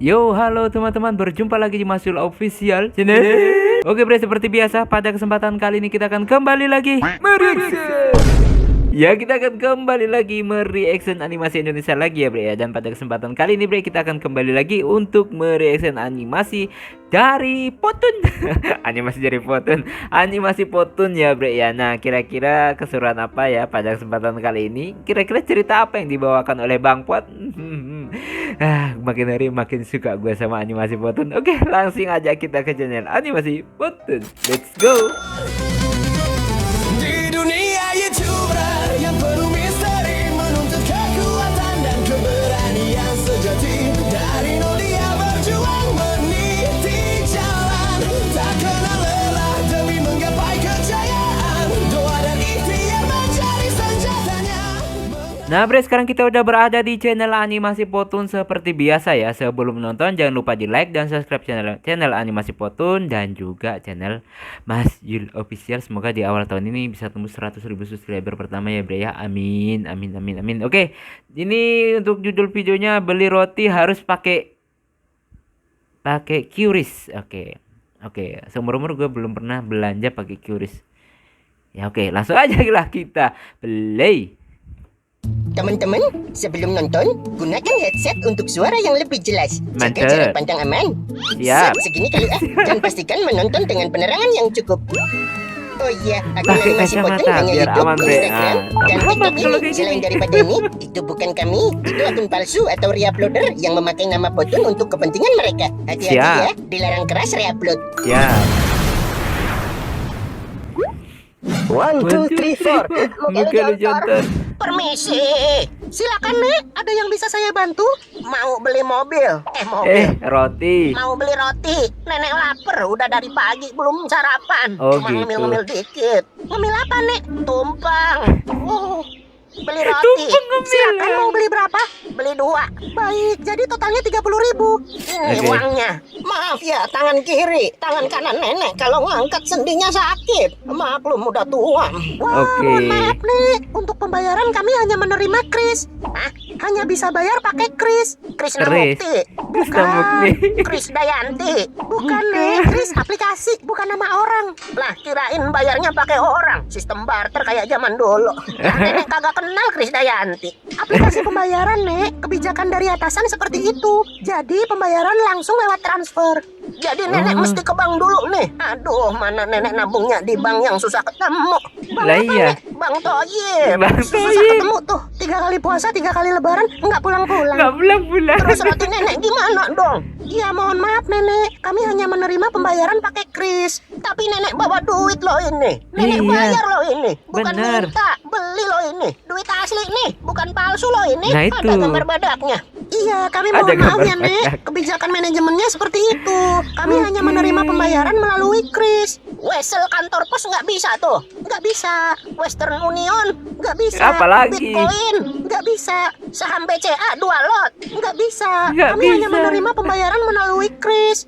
Yo, halo teman-teman, berjumpa lagi di Masul Official Channel. Oke bre, seperti biasa pada kesempatan kali ini kita akan kembali lagi mereaction. Ya, kita akan kembali lagi mereaction animasi Indonesia lagi ya bre ya. Dan pada kesempatan kali ini bre, kita akan kembali lagi untuk mereaction animasi dari Potun. Animasi dari Potun, animasi Potun ya bre ya. Nah, kira-kira keseruan apa ya pada kesempatan kali ini? Kira-kira cerita apa yang dibawakan oleh Bang Pot? Makin hari makin suka gue sama animasi Potun. Oke, langsung aja kita ke channel animasi Potun. Let's go. Di dunia YouTuber yang penuh misteri, menuntut kekuatan dan keberanian sejati. Dari nol dia berjuang meniti jalan, tak kenal lelah demi menggapai kejayaan. Doa dan ikhtiar menjadi senjatanya. Nah bre, sekarang kita udah berada di channel animasi Potun seperti biasa ya. Sebelum nonton jangan lupa di like dan subscribe channel animasi Potun dan juga channel Mas Yul Official. Semoga di awal tahun ini bisa tembus 100.000 subscriber pertama ya bre ya. Amin amin amin amin. Oke, ini untuk judul videonya beli roti harus pakai QRIS. Oke, seumur-umur gue belum pernah belanja pakai QRIS. Ya oke, langsung aja lah kita play. Teman-teman, sebelum nonton, gunakan headset untuk suara yang lebih jelas. Jaga Mantap. jarak pandang aman. Siap. Segini kali dan pastikan menonton dengan penerangan yang cukup. Oh iya, akun Pakai animasi Potun kacamata hanya biar YouTube, aman, Bre. Instagram, dan Aman TikTok kalau ini. kayak Selain gini. daripada ini, itu bukan kami, itu akun palsu atau reuploader yang memakai nama Potun untuk kepentingan mereka. Hati-hati Siap. ya, dilarang keras reupload. Ya. 1, 2, 3, 4. Muka lu jontor. Permisi, silakan nih. Ada yang bisa saya bantu? Mau beli mobil? Mobil. Roti. Mau beli roti? Nenek lapar, udah dari pagi belum sarapan. Oh, Cuma gitu. ngemil-ngemil dikit. Ngemil apa nih? Tumpang. Beli roti. Tumpeng ngemil. Silakan, mau beli berapa? Beli 2. Baik, jadi totalnya 30.000. Ini Oke. uangnya. Maaf ya, tangan kiri, tangan kanan nenek kalau ngangkat sendinya sakit. Maklum udah tua. Wah, Oke. mohon maaf nih. Untuk pembayaran kami hanya menerima kris. Hanya bisa bayar pakai kris. Krisnamukti. Krisnamukti. Bukan. Krisdayanti. Bukan nih. Kris aplikasi, bukan nama orang. Lah, kirain bayarnya pakai orang. Sistem barter kayak zaman dulu. Lah, nenek kagak kenal Krisdayanti. Aplikasi pembayaran, Nek. Kebijakan dari atasan seperti itu. Jadi pembayaran langsung lewat transfer. Jadi nenek mesti ke bank dulu nih. Aduh, mana nenek nabungnya di bank yang susah ketemu. Bang Lah apa iya. nih? Bang Toyib. Bang Susah Toyib. ketemu tuh. 3 kali puasa, 3 kali lebaran, nggak pulang-pulang. Nggak pulang-pulang. Terus roti nenek gimana dong? Ya mohon maaf nenek, kami hanya menerima pembayaran pakai kris. Tapi nenek bawa duit loh ini. Nenek Iya. bayar loh ini. Bukan Bener. minta, beli loh ini. Duit asli nih, bukan palsu loh ini. Nah, itu. Ada gambar badaknya. Iya, kami Ada mohon maaf gambar ya nek. badak. Kebijakan manajemennya seperti itu. Kami hanya menerima pembayaran melalui kris. Wesel kantor pos nggak bisa tuh. Nggak bisa. Western Union nggak bisa. Apalagi? Bitcoin nggak bisa. Saham BCA 2 lot nggak bisa. Nggak Kami hanya bisa. menerima pembayaran melalui kris.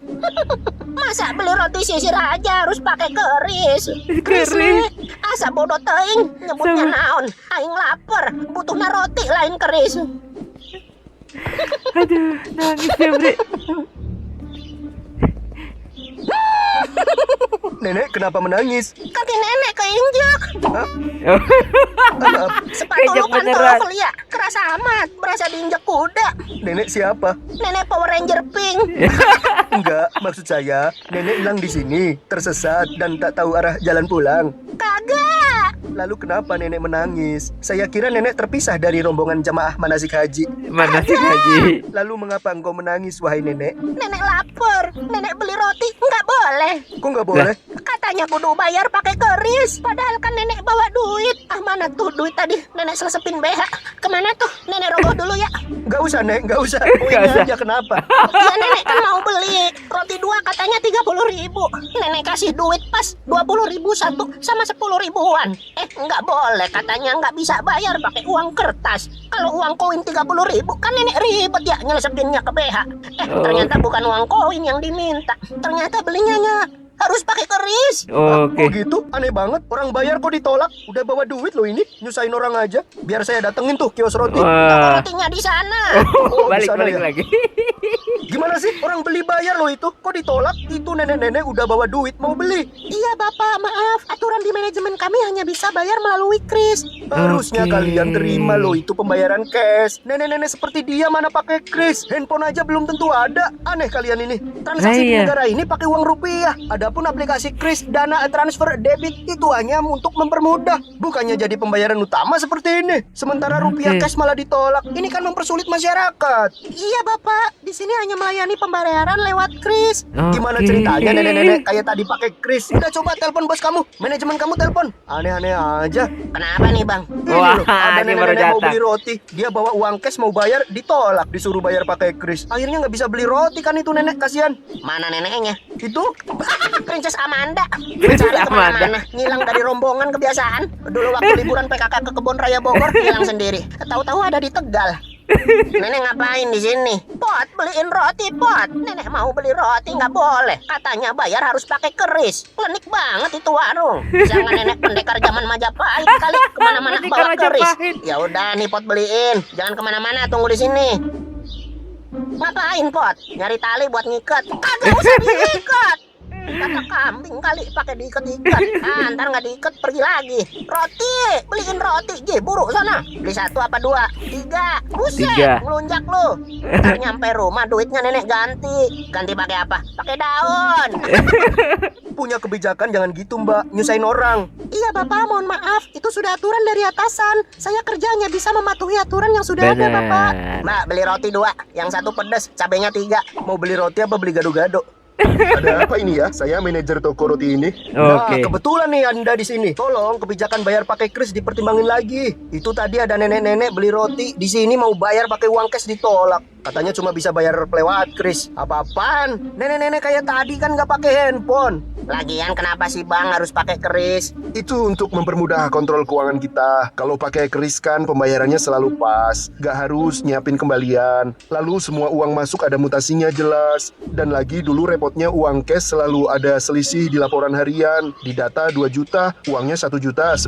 Masa beli roti sisir aja harus pakai keris? Keris. nih. Asa bodoh teing nyebutnya Sama. naon. Aing lapar, butuhna roti lain keris. Aduh, nangis ya bre. Nenek kenapa menangis? Kaki nenek keinjak. Sepatu Keinjak lu kan beneran. tolol ya. Keras amat, berasa diinjak kuda. Nenek siapa? Nenek Power Ranger pink. Enggak, maksud saya nenek hilang di sini, tersesat dan tak tahu arah jalan pulang. Kagak. Lalu kenapa nenek menangis? Saya kira nenek terpisah dari rombongan jamaah manasik haji. Mana sih Haji? Lalu mengapa engkau menangis, wahai nenek? Nenek lapar. Nenek beli roti nggak boleh. Kok nggak boleh? Katanya kudu bayar pakai keris. Padahal kan nenek bawa duit. Mana tuh duit tadi? Nenek selesepin BH. Kemana tuh? Nenek rogoh dulu ya. Nggak usah, Nek, nggak usah. Nggak Poinnya usah. aja kenapa? Ya nenek kan mau beli roti 2 katanya 30.000. Nenek kasih duit pas 20.000 satu sama 10.000-an. Nggak boleh katanya nggak bisa bayar pakai uang kertas. Kalau uang koin 30.000 kan nenek ribet ya nyelesepinnya ke BH. Ternyata bukan uang koin yang diminta. Ternyata belinya harus pakai keris. Oke. Oh gitu? Aneh banget. Orang bayar kok ditolak. Udah bawa duit loh ini. Nyusahin orang aja. Biar saya datengin tuh kios roti. Wah. Rotinya di sana. Oh, di Balik sana balik ya. lagi. Gimana Gimana sih? Orang beli bayar loh itu. Kok ditolak? Itu nenek-nenek udah bawa duit mau beli. Iya Bapak, maaf. Aturan di manajemen kami hanya bisa bayar melalui kris. Harusnya Oke. kalian terima loh itu pembayaran cash. Nenek-nenek seperti dia mana pakai kris? Handphone aja belum tentu ada. Aneh kalian ini. Transaksi Nah, di iya. negara ini pakai uang rupiah. Adapun aplikasi kris dana transfer debit itu hanya untuk mempermudah, bukannya jadi pembayaran utama seperti ini. Sementara rupiah Oke. cash malah ditolak. Ini kan mempersulit masyarakat. Iya Bapak, di sini hanya melayani pembayaran lewat kris. Gimana Oke. ceritanya nenek-nenek kayak tadi pakai kris? Udah coba telepon bos kamu, manajemen kamu telepon. Aneh-aneh aja. Kenapa nih Bang? Ini Wah, loh, ada ini baru nenek-nenek mau datang. beli roti. Dia bawa uang cash mau bayar, ditolak. Disuruh bayar pakai kris. Akhirnya nggak bisa beli roti kan itu nenek, kasihan. Mana neneknya? Itu Princess Amanda. Princess Mencari Amanda. kemana-mana, ngilang dari rombongan kebiasaan. Dulu waktu liburan PKK ke Kebun Raya Bogor, hilang sendiri. Tahu-tahu ada di Tegal. Nenek ngapain di sini? Pot, beliin roti, Pot. Nenek mau beli roti nggak boleh. Katanya bayar harus pakai keris. Klinik banget itu warung. Jangan nenek pendekar zaman Majapahit kali kemana-mana Pendekar bawa keris. Majapahit. Ya udah nih Pot beliin. Jangan kemana-mana, tunggu di sini. Ngapain Pot? Nyari tali buat ngikat. Kagak usah diikat. Kata kambing kali pakai diikat-ikat. Ntar nggak diikat pergi lagi. Roti, beliin roti. Ji, buru sana. Beli 1 apa 2? 3. Buset, 3. ngelunjak lu. Ntar nyampe rumah duitnya nenek ganti. Ganti pakai apa? Pakai daun. punya kebijakan jangan gitu mbak, nyusahin orang. Iya Bapak, mohon maaf. Itu sudah aturan dari atasan. Saya kerjanya bisa mematuhi aturan yang sudah ada Bapak. Mbak, beli roti 2. Yang 1 pedas, cabenya 3. Mau beli roti apa beli gado-gado? Ada apa ini ya? Saya manajer toko roti ini. Nah, Oke. kebetulan nih Anda di sini. Tolong kebijakan bayar pakai kris dipertimbangin lagi. Itu tadi ada nenek-nenek beli roti di sini mau bayar pakai uang cash ditolak. Katanya cuma bisa bayar lewat kris. Apa-apaan? Nenek-nenek kayak tadi kan nggak pakai handphone. Lagian kenapa sih Bang harus pakai keris? Itu untuk mempermudah kontrol keuangan kita. Kalau pakai kris kan pembayarannya selalu pas, gak harus nyiapin kembalian. Lalu semua uang masuk ada mutasinya jelas. Dan lagi dulu repotnya uang cash selalu ada selisih di laporan harian. Di data 2 juta, uangnya 1.900.000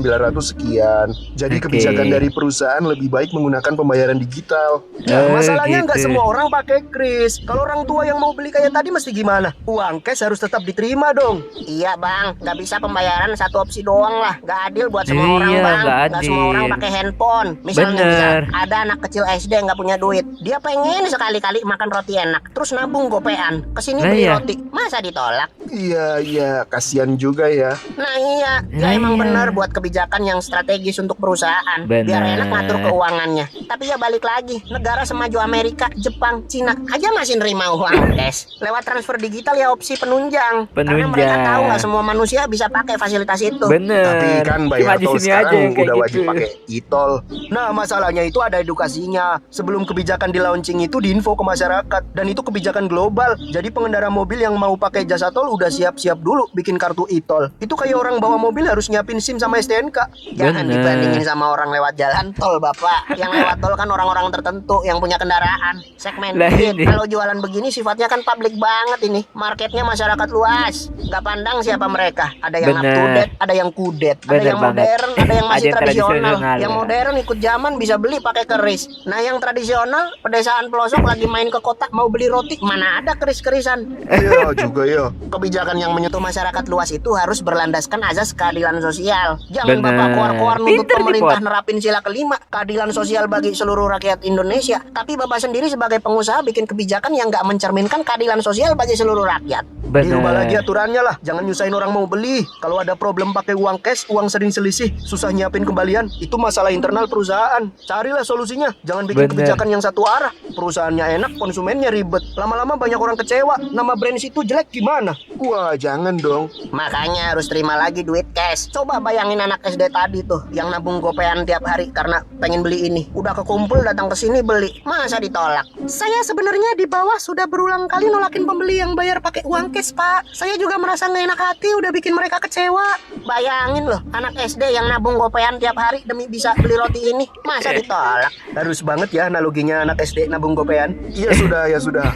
sekian. Jadi Oke. kebijakan dari perusahaan lebih baik menggunakan pembayaran digital. Nah, masalahnya nggak gitu. semua orang pakai kris. Kalau orang tua yang mau beli kayak tadi mesti gimana? Uang cash harus tetap diterima dong. Iya Bang, nggak bisa pembayaran satu opsi doang lah. Nggak adil buat semua Iya, orang Bang. nggak Semua adil. orang pakai handphone. Misalnya Bener. ada anak kecil SD nggak punya duit. Dia pengen sekali-kali makan roti enak. Terus nabung gopean. Kesini Nah, beli iya. roti. Masa ditolak? Iya, kasihan juga ya. Nah iya, Nah, ya emang iya. benar buat kebijakan yang strategis untuk perusahaan. Bener. Biar enak ngatur keuangannya. Tapi ya balik lagi, negara semaju Amerika, Jepang, Cina aja masih nerima uang cash. Lewat transfer digital ya opsi penunjang. Karena mereka Penunjang. tahu nggak semua manusia bisa pakai fasilitas itu. Bener. Tapi kan Cuma bayar di tol sini aja sekarang yang kayak udah wajib gitu. pakai e-tol. Nah, masalahnya itu ada edukasinya. Sebelum kebijakan di launching itu diinfo ke masyarakat. Dan itu kebijakan global. Jadi pengendara mobil yang mau pakai jasa tol udah siap-siap dulu bikin kartu e-tol. Itu kayak orang bawa mobil harus nyiapin SIM sama STNK. Jangan Bener. dibandingin sama orang lewat jalan tol, Bapak. Yang lewat tol kan orang-orang tertentu yang punya kendaraan. Segmen Lah dikit. ini. Kalau jualan begini sifatnya kan publik banget ini. Marketnya masyarakat luas. Nggak pandang siapa mereka. Ada yang up to Bener. date, ada yang kudet, ada Bener yang banget. modern, ada yang masih Ada yang tradisional. tradisional, Yang ya. modern ikut zaman bisa beli pakai keris. Nah, yang tradisional pedesaan pelosok lagi main ke kota mau beli roti, mana ada keris-kerisan. Iya juga ya. Kebijakan yang menyentuh masyarakat luas itu harus berlandaskan azas keadilan sosial. Jangan Bener. Bapak keluar-keluar nuntut Pinter nih, pemerintah Pot. nerapin sila kelima, keadilan sosial bagi seluruh rakyat Indonesia. Tapi Bapak sendiri sebagai pengusaha bikin kebijakan yang nggak mencerminkan keadilan sosial bagi seluruh rakyat. Dirubah Bener. lagi aturannya lah. Jangan nyusahin orang mau beli. Kalau ada problem pakai uang cash, uang sering selisih, susah nyiapin kembalian, itu masalah internal perusahaan. Carilah solusinya. Jangan bikin Bener. kebijakan yang satu arah. Perusahaannya enak, konsumennya ribet. Lama-lama banyak orang kecewa. Nama brand situ jelek gimana? Wah, jangan dong. Makanya harus terima lagi duit cash. Coba bayangin anak SD tadi tuh yang nabung gopean tiap hari karena pengen beli ini. Udah kekumpul datang ke sini beli. Masa ditolak? Saya sebenarnya di bawah sudah berulang kali nolakin pembeli yang bayar pakai uang cash, Pak. Saya juga merasa nggak enak hati udah bikin mereka kecewa. Bayangin loh, anak SD yang nabung gopean tiap hari demi bisa beli roti ini. Masa ditolak? Harus banget ya analoginya anak SD nabung gopean. Ya sudah.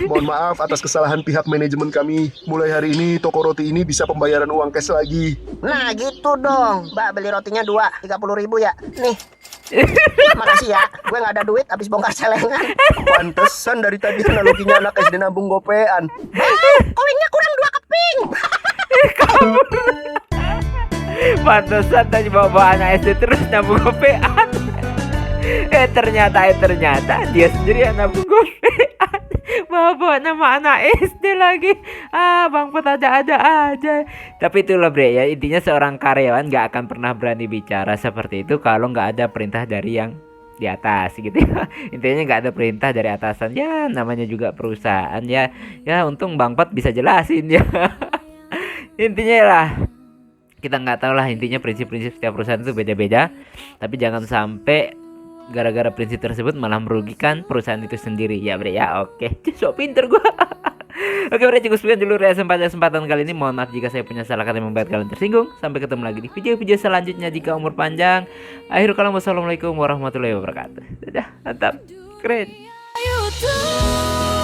Mohon maaf atas kesalahan pihak manajemen kami. Mulai hari ini nih toko roti ini bisa pembayaran uang cash lagi. Nah gitu dong. Mbak beli rotinya 2, 30.000 ya. Nih. Makasih ya. Gue nggak ada duit habis bongkar celengan. Pantesan dari tadi analoginya anak SD nabung gopean. Koinnya kurang 2 keping. Pantesan tadi bawa anak SD terus nabung gopean. Ternyata dia sendiri yang nabung gopean. Bawa nama anak SD lagi. Bang Pet ada aja. Tapi itulah bre ya, intinya seorang karyawan gak akan pernah berani bicara seperti itu kalau gak ada perintah dari yang di atas gitu ya. Intinya nggak ada perintah dari atasan ya, namanya juga perusahaan ya. Ya untung Bang Pet bisa jelasin ya. Intinya lah, kita nggak tahu lah, intinya prinsip-prinsip setiap perusahaan itu beda-beda. Tapi jangan sampai gara-gara prinsip tersebut malah merugikan perusahaan itu sendiri ya bre ya. Oke, sok pinter gua. Oke bre, cukup sekian dulu kesempatan kali ini. Mohon maaf jika saya punya salah kata yang membuat kalian tersinggung. Sampai ketemu lagi di video-video selanjutnya jika umur panjang. Akhirul kalam, wassalamualaikum warahmatullahi wabarakatuh. Dadah, mantap, keren. YouTube